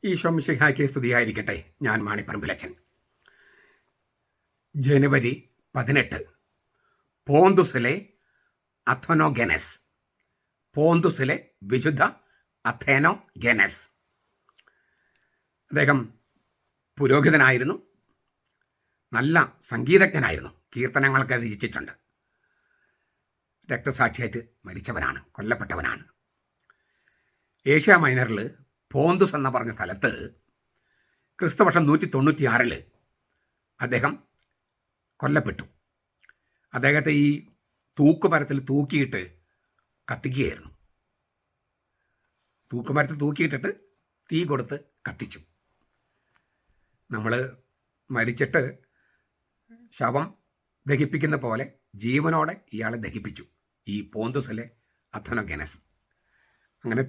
ഈശോ മിശിഹായ്ക്ക് സ്തുതിയായിരിക്കട്ടെ. ഞാൻ മാണിപ്പറമ്പിലച്ചൻ. ജനുവരി 18 പോന്തുസിലെ അഥനോഗെനസ്. പോന്തുസിലെ വിശുദ്ധ അഥേനോഗെനസ്. അദ്ദേഹം പുരോഹിതനായിരുന്നു, നല്ല സംഗീതജ്ഞനായിരുന്നു, കീർത്തനങ്ങളൊക്കെ രചിച്ചിട്ടുണ്ട്. രക്തസാക്ഷിയായിട്ട് മരിച്ചവനാണ്, കൊല്ലപ്പെട്ടവനാണ്. ഏഷ്യ മൈനറിൽ പോന്തുസ് എന്ന പറഞ്ഞ സ്ഥലത്ത് ക്രിസ്തുവർഷം 196 അദ്ദേഹം കൊല്ലപ്പെട്ടു. അദ്ദേഹത്തെ ഈ തൂക്കുമരത്തിൽ തൂക്കിയിട്ട് കത്തിക്കുകയായിരുന്നു. തൂക്കുമരത്തിൽ തൂക്കിയിട്ടിട്ട് തീ കൊടുത്ത് കത്തിച്ചു. നമ്മൾ മരിച്ചിട്ട് ശവം ദഹിപ്പിക്കുന്ന പോലെ ജീവനോടെ ഇയാളെ ദഹിപ്പിച്ചു, ഈ പോന്തുസിലെ അഥനോഗെനസ്. അങ്ങനെ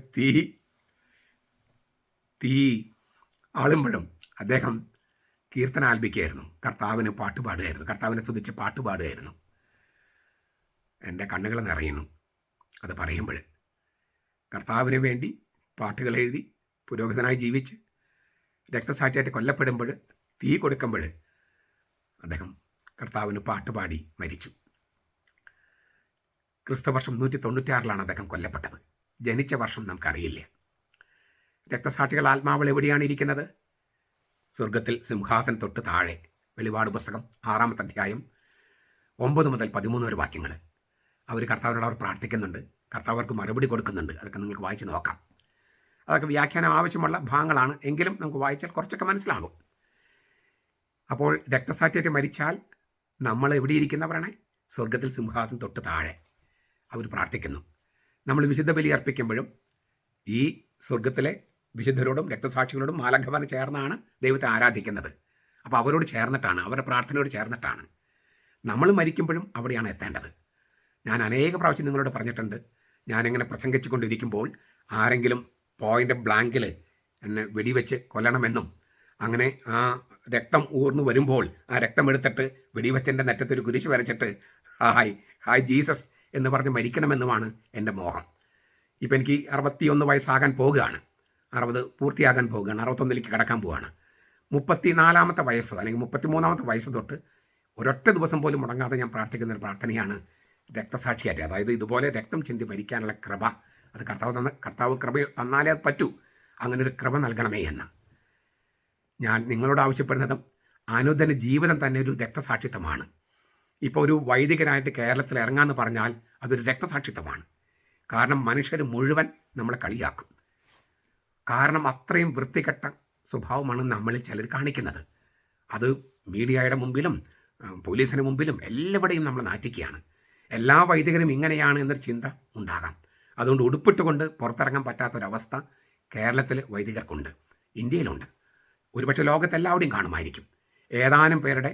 തീ ആളുമ്പോഴും അദ്ദേഹം കീർത്തന ആലപിക്കുകയായിരുന്നു, കർത്താവിന് പാട്ടുപാടുകയായിരുന്നു, കർത്താവിനെ സ്തുതിച്ച് പാട്ടുപാടുകയായിരുന്നു. എൻ്റെ കണ്ണുകൾ നിറയുന്നു അത് പറയുമ്പോൾ. കർത്താവിന് വേണ്ടി പാട്ടുകൾ എഴുതി പുരോഹിതനായി ജീവിച്ച് രക്തസാക്ഷിയായിട്ട് കൊല്ലപ്പെടുമ്പോൾ, തീ കൊടുക്കുമ്പോൾ അദ്ദേഹം കർത്താവിന് പാട്ടുപാടി മരിച്ചു. ക്രിസ്തുവർഷം 196 അദ്ദേഹം കൊല്ലപ്പെട്ടത്. ജനിച്ച വർഷം നമുക്കറിയില്ല. രക്തസാക്ഷികൾ ആത്മാവുകൾ എവിടെയാണ് ഇരിക്കുന്നത്? സ്വർഗത്തിൽ സിംഹാസനം തൊട്ട് താഴെ. വെളിപാട് പുസ്തകം 6-ാമത്തെ അധ്യായം 9 മുതൽ 13 വരെ വാക്യങ്ങൾ. അവർ കർത്താവിനോട് അവർ പ്രാർത്ഥിക്കുന്നുണ്ട്, കർത്താവ് അവർക്ക് മറുപടി കൊടുക്കുന്നുണ്ട്. അതൊക്കെ നിങ്ങൾക്ക് വായിച്ച് നോക്കാം. അതൊക്കെ വ്യാഖ്യാനം ആവശ്യമുള്ള ഭാഗങ്ങളാണ്, എങ്കിലും നമുക്ക് വായിച്ചാൽ കുറച്ചൊക്കെ മനസ്സിലാകും. അപ്പോൾ രക്തസാക്ഷിയായിട്ട് മരിച്ചാൽ നമ്മൾ എവിടെ ഇരിക്കുന്നവരാണ്? സ്വർഗത്തിൽ സിംഹാസനം തൊട്ട് താഴെ. അവർ പ്രാർത്ഥിക്കുന്നു. നമ്മൾ വിശുദ്ധ ബലി അർപ്പിക്കുമ്പോഴും ഈ സ്വർഗത്തിലെ വിശുദ്ധരോടും രക്തസാക്ഷികളോടും മാലാഖമാരെ ചേർന്നാണ് ദൈവത്തെ ആരാധിക്കുന്നത്. അപ്പോൾ അവരോട് ചേർന്നിട്ടാണ്, അവരുടെ പ്രാർത്ഥനയോട് ചേർന്നിട്ടാണ് നമ്മൾ മരിക്കുമ്പോഴും അവിടെയാണ് എത്തേണ്ടത്. ഞാൻ അനേക പ്രാവശ്യം നിങ്ങളോട് പറഞ്ഞിട്ടുണ്ട്, ഞാനിങ്ങനെ പ്രസംഗിച്ചു കൊണ്ടിരിക്കുമ്പോൾ ആരെങ്കിലും പോയിൻ്റ് ബ്ലാങ്കിൽ എന്നെ വെടിവെച്ച് കൊല്ലണമെന്നും, അങ്ങനെ ആ രക്തം ഊർന്നു വരുമ്പോൾ ആ രക്തമെടുത്തിട്ട് വെടിവെച്ചൻ്റെ നെറ്റത്തൊരു കുരിശ് വരച്ചിട്ട് ഹായ് ജീസസ് എന്ന് പറഞ്ഞ് മരിക്കണമെന്നുമാണ് എൻ്റെ മോഹം. ഇപ്പം എനിക്ക് 61 വയസ്സാകാൻ പോവുകയാണ്, 60 പൂർത്തിയാകാൻ പോവുകയാണ്, 61ലേക്ക് കടക്കാൻ പോവുകയാണ്. 34-ാമത്തെ വയസ്സ് അല്ലെങ്കിൽ 33-ാമത്തെ വയസ്സ് തൊട്ട് ഒരൊറ്റ ദിവസം പോലും മുടങ്ങാതെ ഞാൻ പ്രാർത്ഥിക്കുന്ന ഒരു പ്രാർത്ഥനയാണ് രക്തസാക്ഷിയായിട്ട്. അതായത് ഇതുപോലെ രക്തം ചിന്തി മരിക്കാനുള്ള കൃപ, അത് കർത്താവ് കൃപ തന്നാലേ അത് പറ്റൂ. അങ്ങനെ ഒരു കൃപ നൽകണമേ എന്ന് ഞാൻ നിങ്ങളോട് ആവശ്യപ്പെടുന്നതും. അനുദിന ജീവിതം തന്നെ ഒരു രക്തസാക്ഷിത്വമാണ്. ഇപ്പോൾ ഒരു വൈദികനായിട്ട് കേരളത്തിൽ ഇറങ്ങാമെന്ന് പറഞ്ഞാൽ അതൊരു രക്തസാക്ഷിത്വമാണ്. കാരണം മനുഷ്യർ മുഴുവൻ നമ്മളെ കളിയാക്കും. കാരണം അത്രയും വൃത്തികെട്ട സ്വഭാവമാണ് നമ്മളിൽ ചിലർ കാണിക്കുന്നത്. അത് മീഡിയയുടെ മുമ്പിലും പോലീസിന് മുമ്പിലും എല്ലാവിടെയും നമ്മൾ നാറ്റിക്കുകയാണ്. എല്ലാ വൈദികരും ഇങ്ങനെയാണ് എന്നൊരു ചിന്ത ഉണ്ടാകാം. അതുകൊണ്ട് ഉടുപ്പിട്ടുകൊണ്ട് പുറത്തിറങ്ങാൻ പറ്റാത്തൊരവസ്ഥ കേരളത്തിൽ വൈദികർക്കുണ്ട്, ഇന്ത്യയിലുണ്ട്. ഒരുപക്ഷെ ലോകത്തെല്ലാവരുടെയും കാണുമായിരിക്കും. ഏതാനും പേരുടെ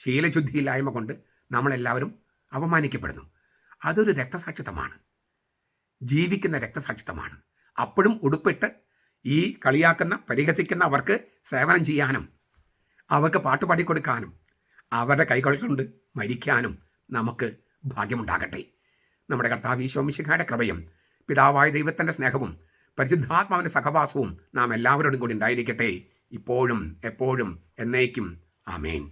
ശീലശുദ്ധിയില്ലായ്മ കൊണ്ട് നമ്മളെല്ലാവരും അപമാനിക്കപ്പെടുന്നു. അതൊരു രക്തസാക്ഷിത്വമാണ്, ജീവിക്കുന്ന രക്തസാക്ഷിത്വമാണ്. അപ്പോഴും ഉടുപ്പിട്ട് ഈ കളിയാക്കുന്ന പരിഹസിക്കുന്ന അവർക്ക് സേവനം ചെയ്യാനും അവർക്ക് പാട്ടുപാടിക്കൊടുക്കാനും അവരുടെ കൈകൾ കൊണ്ട് മരിക്കാനും നമുക്ക് ഭാഗ്യമുണ്ടാകട്ടെ. നമ്മുടെ കർത്താവ് ഈശോ മിശിഹായുടെ കൃപയും പിതാവായ ദൈവത്തിൻ്റെ സ്നേഹവും പരിശുദ്ധാത്മാവിൻ്റെ സഹവാസവും നാം എല്ലാവരോടും കൂടി ഉണ്ടായിരിക്കട്ടെ, ഇപ്പോഴും എപ്പോഴും എന്നേക്കും. ആമേൻ.